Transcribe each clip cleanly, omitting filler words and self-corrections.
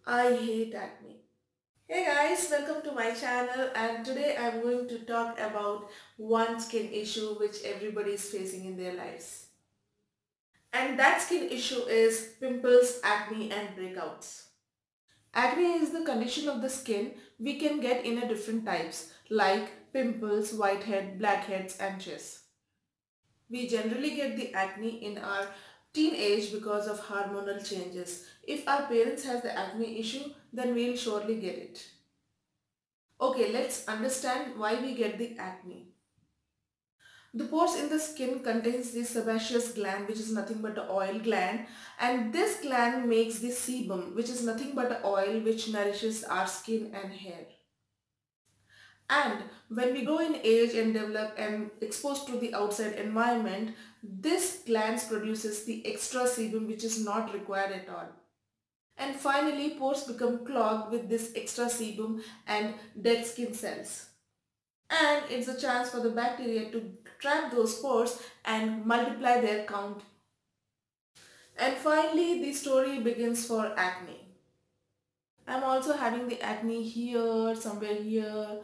I hate acne. Hey guys, welcome to my channel and today I'm going to talk about one skin issue which everybody is facing in their lives. And that skin issue is pimples, acne and breakouts. Acne is the condition of the skin we can get in a different types like pimples, whitehead, blackheads and chest. We generally get the acne in our teen age because of hormonal changes. If our parents has the acne issue, then we'll surely get it. Okay, let's understand why we get the acne. The pores in the skin contains the sebaceous gland, which is nothing but the oil gland, and this gland makes the sebum, which is nothing but the oil which nourishes our skin and hair. And when we grow in age and develop and exposed to the outside environment, this gland produces the extra sebum which is not required at all. And finally, pores become clogged with this extra sebum and dead skin cells. And it's a chance for the bacteria to trap those pores and multiply their count. And finally, the story begins for acne. I'm also having the acne here, somewhere here.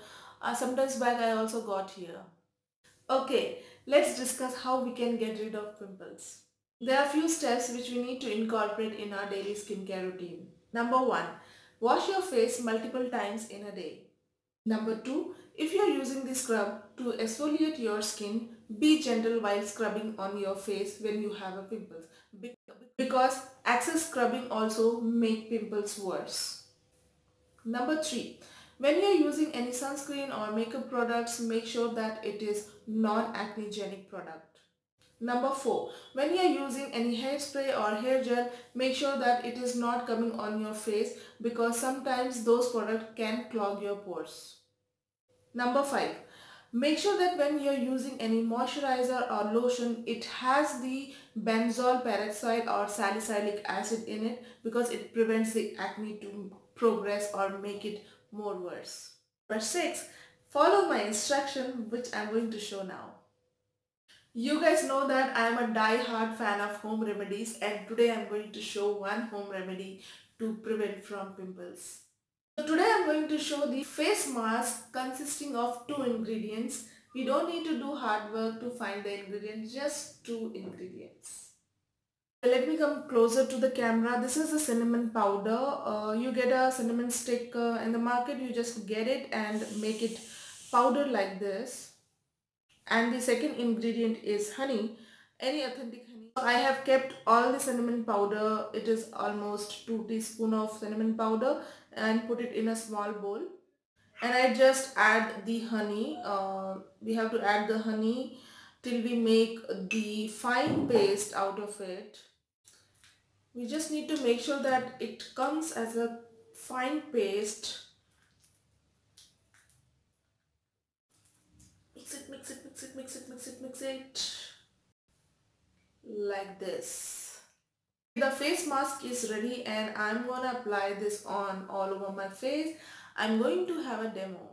Sometimes back I also got here. Okay, let's discuss how we can get rid of pimples. There are few steps which we need to incorporate in our daily skincare routine. Number 1. Wash your face multiple times in a day. Number 2. If you are using the scrub to exfoliate your skin, be gentle while scrubbing on your face when you have a pimples because excess scrubbing also make pimples worse. Number 3. When you are using any sunscreen or makeup products, make sure that it is non-acnegenic product. Number 4. When you are using any hairspray or hair gel, make sure that it is not coming on your face because sometimes those products can clog your pores. Number 5. Make sure that when you're using any moisturizer or lotion, it has the benzoyl peroxide or salicylic acid in it because it prevents the acne to progress or make it more worse. Number 6. Follow my instruction which I'm going to show now. You guys know that I am a die-hard fan of home remedies and today I'm going to show one home remedy to prevent from pimples. So today I'm going to show the face mask consisting of two ingredients. We don't need to do hard work to find the ingredients, just two ingredients. Let me come closer to the camera. This is a cinnamon powder. You get a cinnamon stick in the market. You just get it and make it powder like this. And the second ingredient is honey, any authentic honey. So I have kept all the cinnamon powder. It is almost 2 teaspoons of cinnamon powder and put it in a small bowl. And I just add the honey. We have to add the honey till we make the fine paste out of it. We just need to make sure that it comes as a fine paste. Mix it, mix it, mix it, mix it, mix it, mix it. Like this. The face mask is ready and I'm gonna apply this on all over my face. I'm going to have a demo.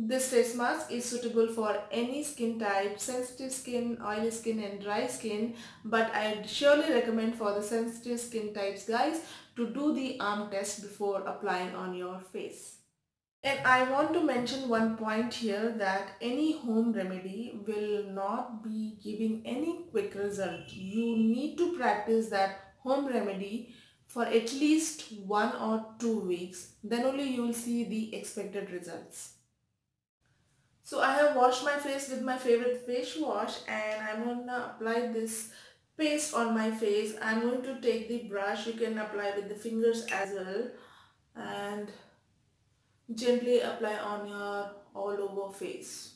This face mask is suitable for any skin type, sensitive skin, oily skin and dry skin, but I surely recommend for the sensitive skin types guys to do the arm test before applying on your face. And I want to mention one point here that any home remedy will not be giving any quick result. You need to practice that home remedy for at least 1 or 2 weeks. Then only you will see the expected results. So I have washed my face with my favorite face wash and I'm going to apply this paste on my face. I'm going to take the brush. You can apply with the fingers as well and gently apply on your all over face.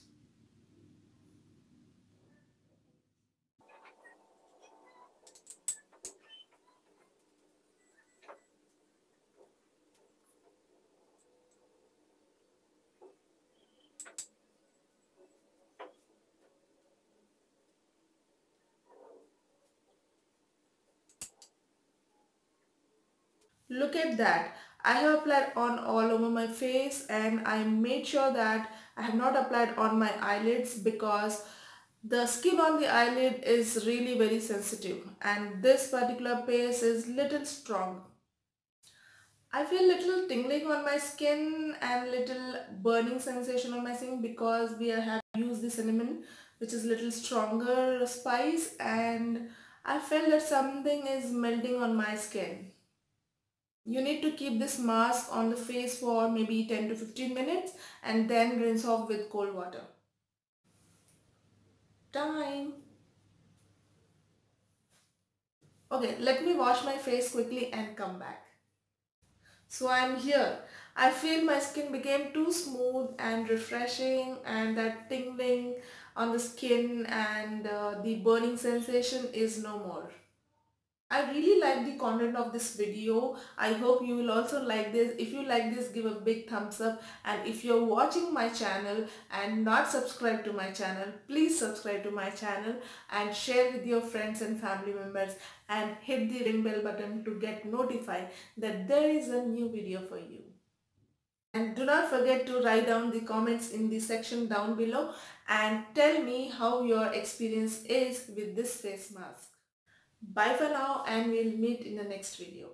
Look at that. I have applied on all over my face and I made sure that I have not applied on my eyelids because the skin on the eyelid is really very sensitive and this particular paste is little strong. I feel little tingling on my skin and little burning sensation on my skin because we have used the cinnamon, which is little stronger spice, and I felt that something is melting on my skin. You need to keep this mask on the face for maybe 10 to 15 minutes and then rinse off with cold water. Time. Okay, let me wash my face quickly and come back. So I'm here. I feel my skin became too smooth and refreshing, and that tingling on the skin and the burning sensation is no more. I really like the content of this video. I hope you will also like this. If you like this, give a big thumbs up, and if you're watching my channel and not subscribed to my channel, please subscribe to my channel and share with your friends and family members, and hit the ring bell button to get notified that there is a new video for you. And do not forget to write down the comments in the section down below and tell me how your experience is with this face mask. Bye for now, and we'll meet in the next video.